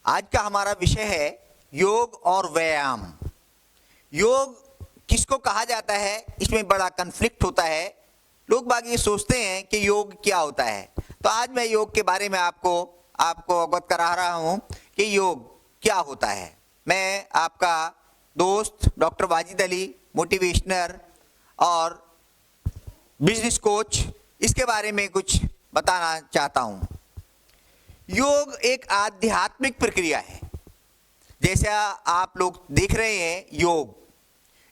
आज का हमारा विषय है योग और व्यायाम। योग किसको कहा जाता है, इसमें बड़ा कन्फ्लिक्ट होता है। लोग बाग ये सोचते हैं कि योग क्या होता है। तो आज मैं योग के बारे में आपको अवगत करा रहा हूं कि योग क्या होता है। मैं आपका दोस्त डॉक्टर वाजिद अली, मोटिवेशनर और बिजनेस कोच, इसके बारे में कुछ बताना चाहता हूं। योग एक आध्यात्मिक प्रक्रिया है। जैसा आप लोग देख रहे हैं,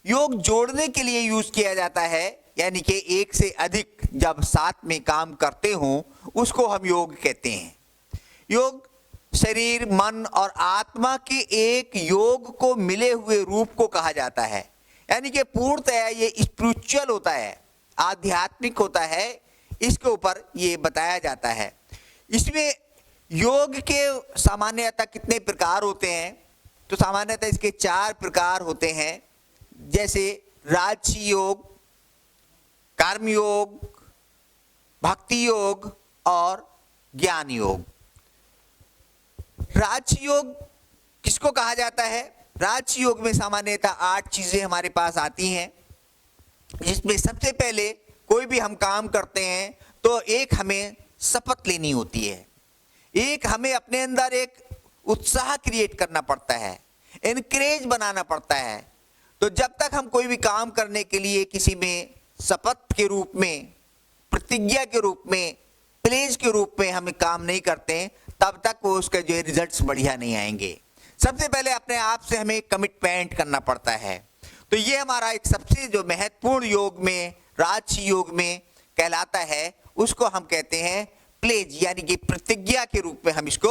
योग जोड़ने के लिए यूज किया जाता है, यानी कि एक से अधिक जब साथ में काम करते हों उसको हम योग कहते हैं। योग शरीर, मन और आत्मा के एक योग को मिले हुए रूप को कहा जाता है, यानी कि पूर्णतया ये स्पिरिचुअल होता है, आध्यात्मिक होता है। इसके ऊपर ये बताया जाता है। इसमें योग के सामान्यतः कितने प्रकार होते हैं, तो सामान्यतः इसके 4 प्रकार होते हैं, जैसे राजसी योग, कर्म योग, भक्ति योग और ज्ञान योग। राजसी योग किसको कहा जाता है? राजसी योग में सामान्यतः 8 चीजें हमारे पास आती हैं, जिसमें सबसे पहले कोई भी हम काम करते हैं तो एक हमें शपथ लेनी होती है, एक हमें अपने अंदर एक उत्साह क्रिएट करना पड़ता है, एनकरेज बनाना पड़ता है। तो जब तक हम कोई भी काम करने के लिए किसी में शपथ के रूप में, प्रतिज्ञा के रूप में, प्लेज के रूप में हमें काम नहीं करते, तब तक वो उसके जो रिजल्ट्स बढ़िया नहीं आएंगे। सबसे पहले अपने आप से हमें कमिटमेंट करना पड़ता है। तो ये हमारा एक सबसे जो महत्वपूर्ण योग में, राजसी योग में कहलाता है, उसको हम कहते हैं प्लेज, यानी कि प्रतिज्ञा के रूप में हम इसको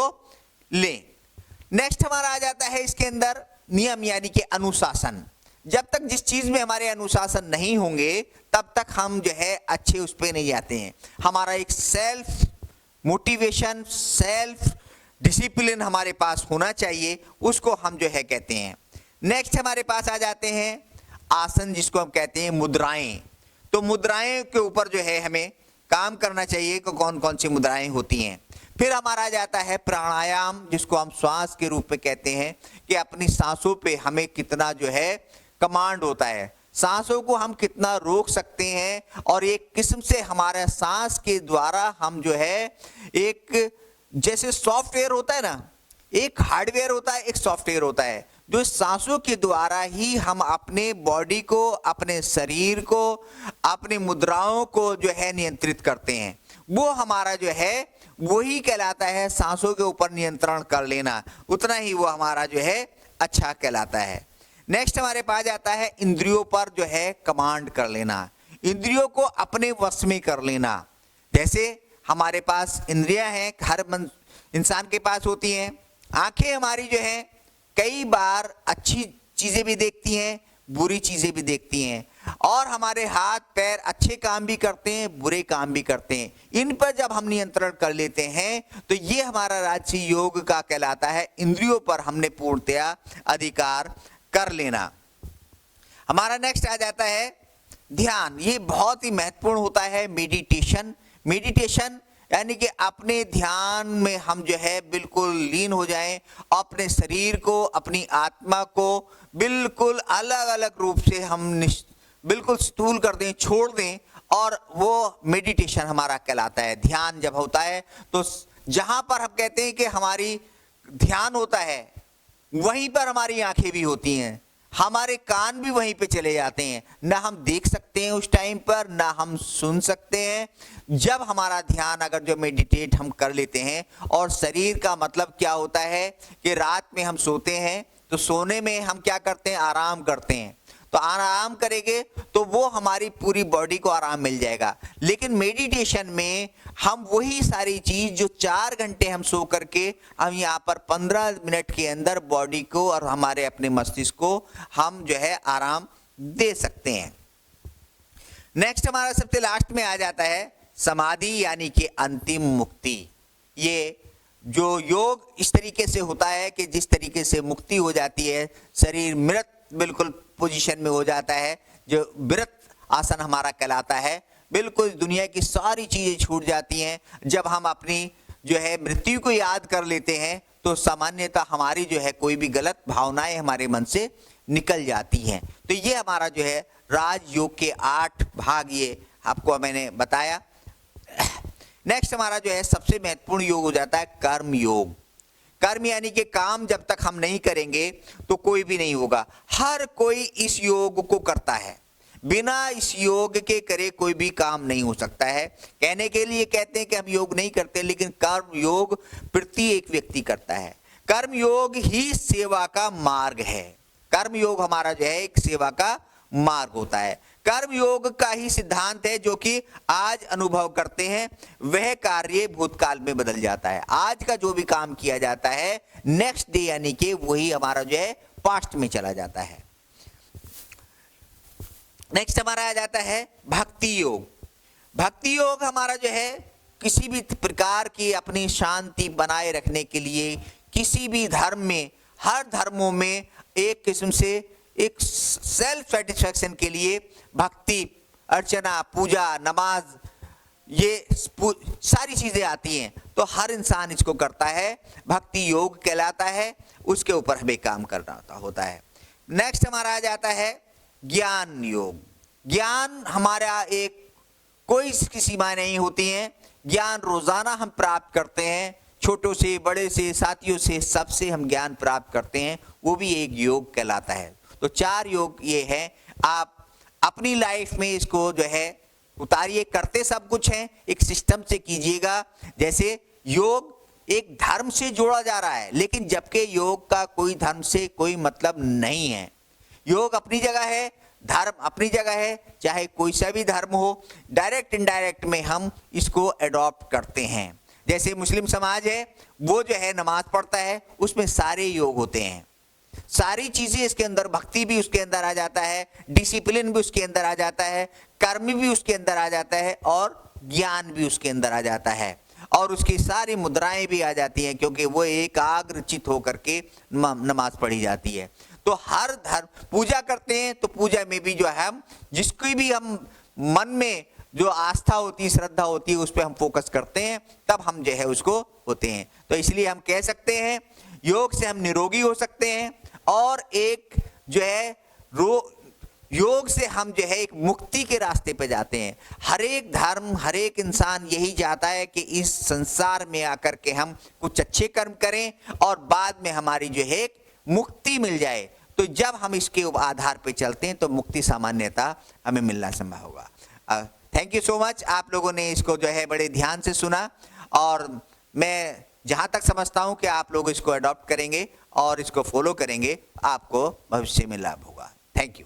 लें। नेक्स्ट हमारा आ जाता है इसके अंदर नियम, यानी कि अनुशासन। जब तक जिस चीज में हमारे अनुशासन नहीं होंगे तब तक हम जो है अच्छे उस पे नहीं जाते हैं। हमारा एक सेल्फ मोटिवेशन, सेल्फ डिसिप्लिन हमारे पास होना चाहिए, उसको हम जो है कहते हैं। नेक्स्ट हमारे पास आ जाते हैं आसन, जिसको हम कहते हैं मुद्राएं। तो मुद्राएं के ऊपर जो है हमें काम करना चाहिए कि कौन कौन सी मुद्राएं होती हैं। फिर हमारा जाता है प्राणायाम, जिसको हम श्वास के रूप में कहते हैं, कि अपनी सांसों पे हमें कितना जो है कमांड होता है, सांसों को हम कितना रोक सकते हैं। और एक किस्म से हमारे सांस के द्वारा हम जो है एक, जैसे सॉफ्टवेयर होता है ना, एक हार्डवेयर होता है, एक सॉफ्टवेयर होता है, जो सांसों के द्वारा ही हम अपने बॉडी को, अपने शरीर को, अपनी मुद्राओं को जो है नियंत्रित करते हैं। वो हमारा जो है वही कहलाता है सांसों के ऊपर नियंत्रण कर लेना, उतना ही वो हमारा जो है अच्छा कहलाता है। नेक्स्ट हमारे पास जाता है इंद्रियों पर जो है कमांड कर लेना, इंद्रियों को अपने वश में कर लेना। जैसे हमारे पास इंद्रियां हैं, हर इंसान के पास होती हैं। आंखें हमारी जो है कई बार अच्छी चीजें भी देखती हैं, बुरी चीजें भी देखती हैं, और हमारे हाथ पैर अच्छे काम भी करते हैं, बुरे काम भी करते हैं। इन पर जब हम नियंत्रण कर लेते हैं तो ये हमारा राजसी योग का कहलाता है। इंद्रियों पर हमने पूर्णतया अधिकार कर लेना। हमारा नेक्स्ट आ जाता है ध्यान। ये बहुत ही महत्वपूर्ण होता है मेडिटेशन। मेडिटेशन यानी कि अपने ध्यान में हम जो है बिल्कुल लीन हो जाएं, अपने शरीर को, अपनी आत्मा को बिल्कुल अलग अलग रूप से हम बिल्कुल स्थूल कर दें, छोड़ दें, और वो मेडिटेशन हमारा कहलाता है। ध्यान जब होता है तो जहां पर हम कहते हैं कि हमारी ध्यान होता है, वहीं पर हमारी आंखें भी होती हैं, हमारे कान भी वहीं पे चले जाते हैं। ना हम देख सकते हैं उस टाइम पर, ना हम सुन सकते हैं। जब हमारा ध्यान, अगर जो मेडिटेट हम कर लेते हैं, और शरीर का मतलब क्या होता है कि रात में हम सोते हैं तो सोने में हम क्या करते हैं, आराम करते हैं। तो आराम करेंगे तो वो हमारी पूरी बॉडी को आराम मिल जाएगा। लेकिन मेडिटेशन में हम वही सारी चीज जो 4 घंटे हम सो करके, हम यहाँ पर 15 मिनट के अंदर बॉडी को और हमारे अपने मस्तिष्क को हम जो है आराम दे सकते हैं। नेक्स्ट हमारा सबसे लास्ट में आ जाता है समाधि, यानी कि अंतिम मुक्ति। ये जो योग इस तरीके से होता है कि जिस तरीके से मुक्ति हो जाती है, शरीर मृत बिल्कुल पोजीशन में हो जाता है, जो मृत आसन हमारा कहलाता है। बिल्कुल दुनिया की सारी चीजें छूट जाती हैं। जब हम अपनी जो है मृत्यु को याद कर लेते हैं तो सामान्यतः हमारी जो है कोई भी गलत भावनाएं हमारे मन से निकल जाती हैं। तो ये हमारा जो है राजयोग के 8 भाग ये आपको मैंने बताया। नेक्स्ट हमारा जो है सबसे महत्वपूर्ण योग हो जाता है कर्म योग। कर्म यानी कि काम जब तक हम नहीं करेंगे तो कोई भी नहीं होगा। हर कोई इस योग को करता है, बिना इस योग के करे कोई भी काम नहीं हो सकता है। कहने के लिए कहते हैं कि हम योग नहीं करते, लेकिन कर्म योग प्रत्येक व्यक्ति करता है। कर्म योग ही सेवा का मार्ग है। कर्म योग हमारा जो है एक सेवा का मार्ग होता है। कर्म योग का ही सिद्धांत है जो कि आज अनुभव करते हैं वह कार्य भूतकाल में बदल जाता है। आज का जो भी काम किया जाता है नेक्स्ट डे यानी कि वही हमारा जो है पास्ट में चला जाता है। नेक्स्ट हमारा आ जाता है भक्ति योग। भक्ति योग हमारा जो है किसी भी प्रकार की अपनी शांति बनाए रखने के लिए किसी भी धर्म में, हर धर्मों में एक किस्म से एक सेल्फ सेटिस्फैक्शन के लिए भक्ति, अर्चना, पूजा, नमाज, ये सारी चीजें आती हैं। तो हर इंसान इसको करता है, भक्ति योग कहलाता है, उसके ऊपर हमें काम करना होता है। नेक्स्ट हमारा आ जाता है ज्ञान योग। ज्ञान हमारा एक कोई इसकी सीमा नहीं होती है। ज्ञान रोजाना हम प्राप्त करते हैं, छोटों से बड़े से साथियों से सबसे हम ज्ञान प्राप्त करते हैं, वो भी एक योग कहलाता है। तो 4 योग ये है, आप अपनी लाइफ में इसको जो है उतारिए। करते सब कुछ हैं, एक सिस्टम से कीजिएगा। जैसे योग एक धर्म से जोड़ा जा रहा है, लेकिन जबकि योग का कोई धर्म से कोई मतलब नहीं है। योग अपनी जगह है, धर्म अपनी जगह है, चाहे कोई सा भी धर्म हो, डायरेक्ट इनडायरेक्ट में हम इसको अडॉप्ट करते हैं। जैसे मुस्लिम समाज है, वो जो है नमाज पढ़ता है, उसमें सारे योग होते हैं, सारी चीजें इसके अंदर, भक्ति भी उसके अंदर आ जाता है, डिसिप्लिन भी उसके अंदर आ जाता है, कर्म भी उसके अंदर आ जाता है और ज्ञान भी उसके अंदर आ जाता है, और उसकी सारी मुद्राएं भी आ जाती हैं, क्योंकि वो एकाग्रचित होकर के नमाज पढ़ी जाती है। तो हर धर्म पूजा करते हैं, तो पूजा में भी जो है हम जिसकी भी हम मन में जो आस्था होती है, श्रद्धा होती है, उस पर हम फोकस करते हैं, तब हम जो है उसको होते हैं। तो इसलिए हम कह सकते हैं योग से हम निरोगी हो सकते हैं, और एक जो है योग से हम जो है एक मुक्ति के रास्ते पे जाते हैं। हर एक धर्म, हर एक इंसान यही चाहता है कि इस संसार में आकर के हम कुछ अच्छे कर्म करें और बाद में हमारी जो है मुक्ति मिल जाए। तो जब हम इसके आधार पे चलते हैं तो मुक्ति सामान्यतः हमें मिलना संभव होगा। थैंक यू सो मच, आप लोगों ने इसको जो है बड़े ध्यान से सुना, और मैं जहाँ तक समझता हूँ कि आप लोग इसको अडॉप्ट करेंगे और इसको फॉलो करेंगे, आपको भविष्य में लाभ होगा। Thank you.